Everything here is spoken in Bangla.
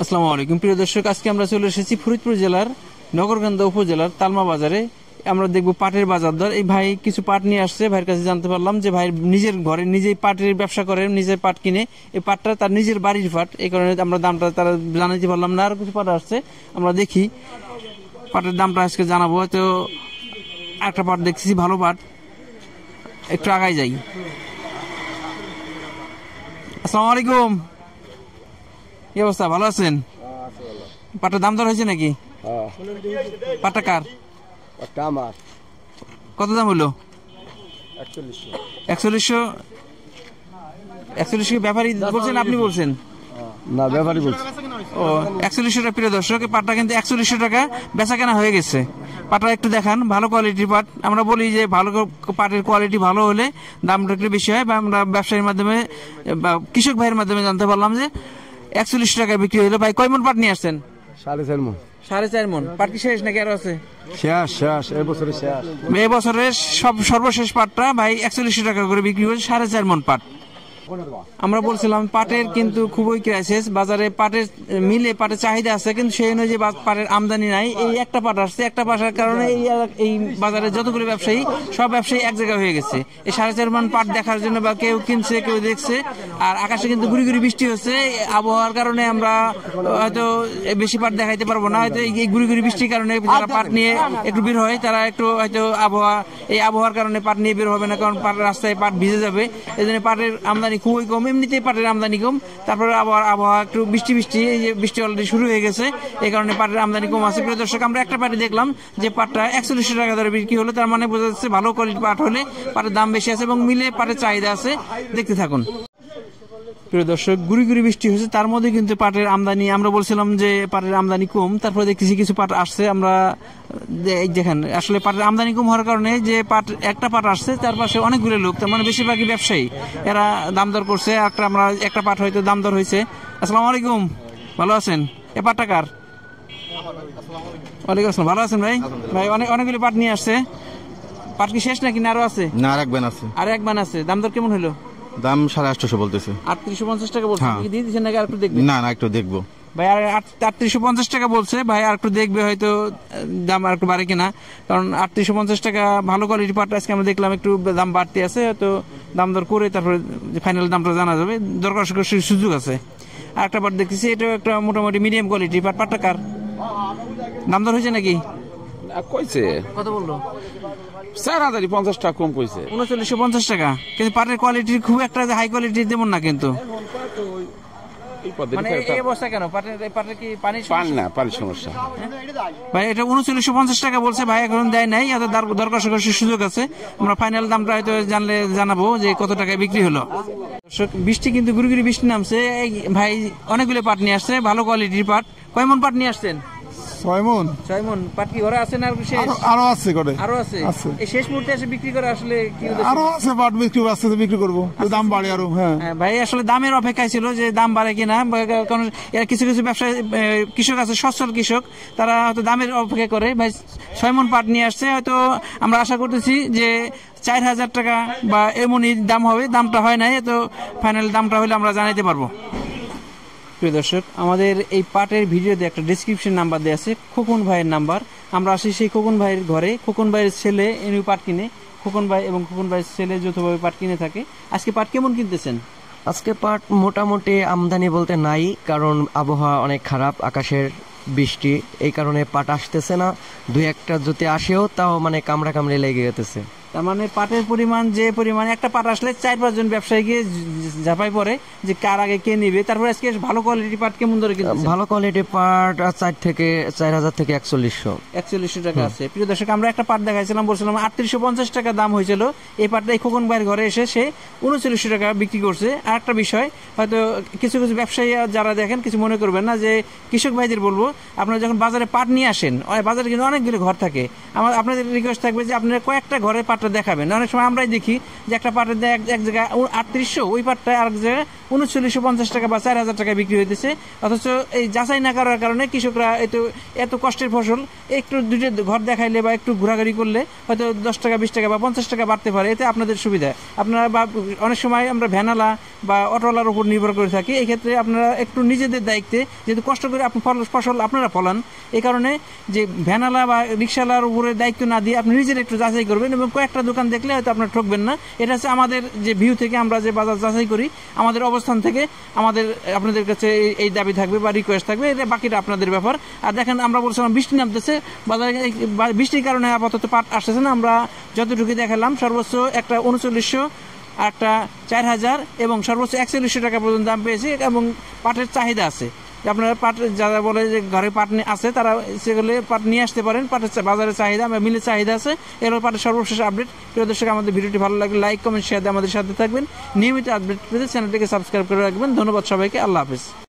আসসালামু আলাইকুম প্রিয় দর্শক, আজকে আমরা চলে এসেছি ফরিদপুর জেলার নগরকান্দা উপজেলার তালমা বাজারে। আমরা দেখব পাটের বাজার দর। এই ভাই কিছু পাট নিয়ে আসছে, ভাইয়ের কাছে জানতে পারলাম যে ভাই নিজের ঘরে নিজেই পাটের ব্যবসা করেন, নিজের পাট কিনে। এই পাটটা তার নিজের বাড়ির পাট, এই কারণে আমরা দামটা তারা জানাতে পারলাম না। আর কিছু পাট আসছে, আমরা দেখি পাটের দামটা আজকে জানাবো। তো একটা পাট দেখছি ভালো পাট, একটু আগায় যাই। আসসালামু আলাইকুম, কি অবস্থা, ভালো আছেন? পাটের দাম দর হয়েছে নাকি? পাটটা কার? কত দাম হলো? 4100 ব্যাপারী বলছেন, আপনি বলছেন না? ব্যাপারই বলছে। ও 4100 টাকা। প্রিয় দর্শক, পাটটা কিন্তু 4100 টাকা বেচা কেনা হয়ে গেছে। পাটটা একটু দেখান, ভালো কোয়ালিটির পাট। আমরা বলি যে ভালো পাটের কোয়ালিটি ভালো হলে দামটা একটু বেশি হয়। বা আমরা ব্যবসায়ীর মাধ্যমে বা কৃষক ভাইয়ের মাধ্যমে জানতে পারলাম যে 4100 টাকা বিক্রি হলো। ভাই কয় মন পাট নিয়ে আসছেন? 4.5 মণ। 4.5 মন পাট কি শেষ নাকি আরো আছে? শেষ এবছরে শেষ। এই বছরের সর্বশেষ পাটটা ভাই 4100 টাকা করে বিক্রি হয়েছে, 4.5 মন পাট। আমরা বলছিলাম পাটের কিন্তু খুবই ক্রাইসিস বাজারে। পাটের মিলে পাটের চাহিদা আছে, কিন্তু সেই অনুযায়ী পাটের আমদানি নাই। এই একটা পাট আসছে, একটা পাটার কারণে এই বাজারে যতগুলো ব্যবসায়ী, সব ব্যবসায়ী এক জায়গায় হয়ে গেছে এই 4.5 মন পাট দেখার জন্য। বা কেউ কিনছে, কেউ দেখছে। আর আকাশে কিন্তু গুড়ি গুড়ি বৃষ্টি হচ্ছে, আবহাওয়ার কারণে আমরা হয়তো বেশি পাট দেখাইতে পারবো না। হয়তো এই গুড়ি গুড়ি বৃষ্টির কারণে যারা পাট নিয়ে একটু বের হয়, তারা একটু হয়তো আবহাওয়ার কারণে পাট নিয়ে বের হবে না, কারণ রাস্তায় পাট ভিজে যাবে। এই জন্য পাটের আমদানি খুবই কম, এমনিতেই পাটের আমদানি কম। তারপরে আবার আবহাওয়া একটু বৃষ্টি, এই যে বৃষ্টি অলরেডি শুরু হয়ে গেছে, এই কারণে পাটের আমদানি কম আছে। প্রিয় দর্শক, আমরা একটা পাটে দেখলাম যে পাটটা 4100 টাকা ধরে বিক্রি হলো। তার মানে বোঝা যাচ্ছে ভালো কোয়ালিটির পাট হলে পাটের দাম বেশি আছে এবং মিলে পাটের চাহিদা আছে। দেখতে থাকুন প্রিয় দর্শক, গুড়ি গুড়ি বৃষ্টি হয়েছে, তার মধ্যে কিন্তু পাটের আমদানি, আমরা বলছিলাম যে পাটের আমদানি কম, তারপরে দেখতেছি কিছু পাট আসছে। আমরা দেখেন আসলে পাটের আমদানি কম হওয়ার কারণে যে একটা পাট আসছে, তার পাশে অনেকগুলো লোক, তার মানে বেশিরভাগই ব্যবসায়ী, এরা দাম দর করছে। একটা পাট হয়তো দাম দর হয়েছে। আসসালামু আলাইকুম, ভালো আছেন? এ পাটটা কার? ওয়ালাইকুম আসসালাম, ভালো আছেন ভাই? ভাই অনেকগুলো পাট নিয়ে আসছে। পাট কি শেষ নাকি আরো আছে? না, আর এক বান আছে। দাম দর কেমন হলো? দাম 850 বলতেছে। 3850 টাকা বলছে। দিয়ে দিচ্ছেন নাকি আর একটু দেখবেন? না, একটু দেখবো ভাই। আর 3850 টাকা বলছে ভাই, আর একটু দেখবে, হয়তো দাম আর একটু বাড়ে কিনা। কারণ 3850 টাকা ভালো কোয়ালিটির পাট আজকে আমরা দেখলাম একটু দাম বাড়তি আছে, হয়তো দাম দর করে তারপরে ফাইনাল দামটা জানা যাবে, দরকার সুযোগ আছে। আর একটা পাট দেখতেছি, এটা একটা মোটামুটি মিডিয়াম কোয়ালিটির পাট। পাটটা কার? দাম দর হয়েছে নাকি? কইছে কত বললো? 4050 টাকা কম কইছে। 3950 টাকা। কিন্তু পাটের কোয়ালিটি খুব একটা হাই কোয়ালিটির তেমন না কিন্তু। মানে এই অবস্থা কেন? পাটের কি পানি সমস্যা ভাই? এটা 3950 টাকা বলছে ভাই, এখন দেয় নাই। দরকার সুযোগ আছে। আমরা ফাইনাল দামটা হয়তো জানাবো যে কত টাকায় বিক্রি হলো। বৃষ্টি কিন্তু গুড়ি গুড়ি বৃষ্টি নামছে। ভাই অনেকগুলো পাট নিয়ে আসছে, ভালো কোয়ালিটির পাট। কয় মন পাট নিয়ে আসছেন? 6 মণ। 6 মন পাট কি ঘরে আছে না আরো আছে? আরো আছে। এই শেষ মুহূর্তে এসে বিক্রি করে আসলে কি আরো আছে পাট বিক্রি করবো, দাম বাড়ে আরো। হ্যাঁ ভাই, আসলে দামের অপেক্ষায় ছিল যে দাম বাড়ে কিনা। কারণ কিছু কিছু ব্যবসায়ী কৃষক আছে, সচ্ছল কৃষক, তারা হয়তো দামের অপেক্ষা করে। ভাই 6 মন পাট নিয়ে আসছে, হয়তো আমরা আশা করতেছি যে 4000 টাকা বা এমনই দাম হবে। দামটা হয় নাই, তো ফাইনাল দামটা হলে আমরা জানাইতে পারবো। প্রিয় দর্শক, আমাদের এই পাটের ভিডিওতে একটা ডেসক্রিপশন নাম্বার দেওয়া আছে, খোকন ভাইয়ের নাম্বার। আমরা আসি সেই খোকন ভাইয়ের ঘরে। খোকন ভাইয়ের ছেলে এনে পাট কিনে, খোকন ভাই এবং খোকন ভাইয়ের ছেলে যৌথভাবে পাট কিনে থাকে। আজকে পাট কেমন কিনতেছেন? আজকে পাট মোটামুটি আমদানি বলতে নাই, কারণ আবহাওয়া অনেক খারাপ, আকাশের বৃষ্টি, এই কারণে পাট আসতেছে না। দুই একটা যদি আসেও তাও মানে কামড়ে লেগে যেতেছে। তার মানে পাটের পরিমাণ যে পরিমাণ, একটা পাট আসলে 4-5 জন ব্যবসায়ী গিয়ে ঝাঁপাই পড়ে যে কার আগে কে নিবে। তারপরে আজকে ভালো কোয়ালিটির পাট কেমন ধরে কিনতেছেন? ভালো কোয়ালিটির পাট 4000 থেকে 4100 টাকা আছে। প্রিয় দর্শক, আমরা একটা পাট দেখাইছিলাম, বলছিলাম 3850 টাকা দাম হয়েছিল। এই পাটটা খোকন ভাইয়ের ঘরে এসে সে 3900 টাকা বিক্রি করছে। আর একটা বিষয়, হয়তো কিছু কিছু ব্যবসায়ী যারা দেখেন কিছু মনে করবেন না, যে কৃষক ভাইদের বলবো, আপনারা যখন বাজারে পাট নিয়ে আসেন, বাজারে কিন্তু অনেকগুলো ঘর থাকে, আপনাদের রিকোয়েস্ট থাকবে যে আপনারা কয়েকটা ঘরে পাট দেখাবেন। অনেক সময় আমরাই দেখি যে একটা পাটের এক জায়গায় 3800, ওই পাটটা আরেক জায়গায় 3950 টাকা বা 4000 টাকা বিক্রি হইতেছে। অথচ এই যাচাই না করার কারণে কৃষকরা এত কষ্টের ফসল একটু দুটো ঘর দেখাইলে বা একটু ঘোরাঘুরি করলে হয়তো 10 টাকা 20 টাকা বা 50 টাকা বাড়তে পারে, এতে আপনাদের সুবিধা। আপনারা বা অনেক সময় আমরা ভ্যানালা বা অটোওয়ালার উপর নির্ভর করে থাকি, এই ক্ষেত্রে আপনারা একটু নিজেদের দায়িত্বে যেহেতু কষ্ট করে আপনি ফসল আপনারা ফলান, এই কারণে যে ভ্যানালা বা রিক্সাওয়ালার উপরে দায়িত্ব না দিয়ে আপনি নিজের একটু যাচাই করবেন এবং কয়েকটা দোকান দেখলে হয়তো আপনার ঠকবেন না। এটা হচ্ছে আমাদের যে ভিউ থেকে আমরা যে বাজার যাচাই করি, আমাদের অবস্থান থেকে আপনাদের কাছে এই দাবি থাকবে বা রিকোয়েস্ট থাকবে, এটা বাকিটা আপনাদের ব্যাপার। আর দেখেন আমরা বলছিলাম বৃষ্টি নামতেছে বাজারে, বৃষ্টির কারণে আপাতত পাট আসতেছে না। আমরা যতটুকু দেখালাম সর্বোচ্চ একটা 3900, একটা 4000 এবং সর্বোচ্চ 4100 টাকা পর্যন্ত দাম পেয়েছে এবং পাটের চাহিদা আছে। আপনারা পাট যারা বলে যে ঘরে পাট আছে তারা সেগুলো পাট নিয়ে আসতে পারেন, পাটের বাজারের চাহিদা বা মিলের চাহিদা আছে। এর পাটের সর্বশেষ আপডেট। প্রিয় দর্শক, আমাদের ভিডিওটি ভালো লাগলে লাইক কমেন্ট শেয়ার দিয়ে আমাদের সাথে থাকবেন। নিয়মিত আপডেট পেতে চ্যানেলটিকে সাবস্ক্রাইব করে রাখবেন। ধন্যবাদ সবাইকে, আল্লাহ হাফেজ।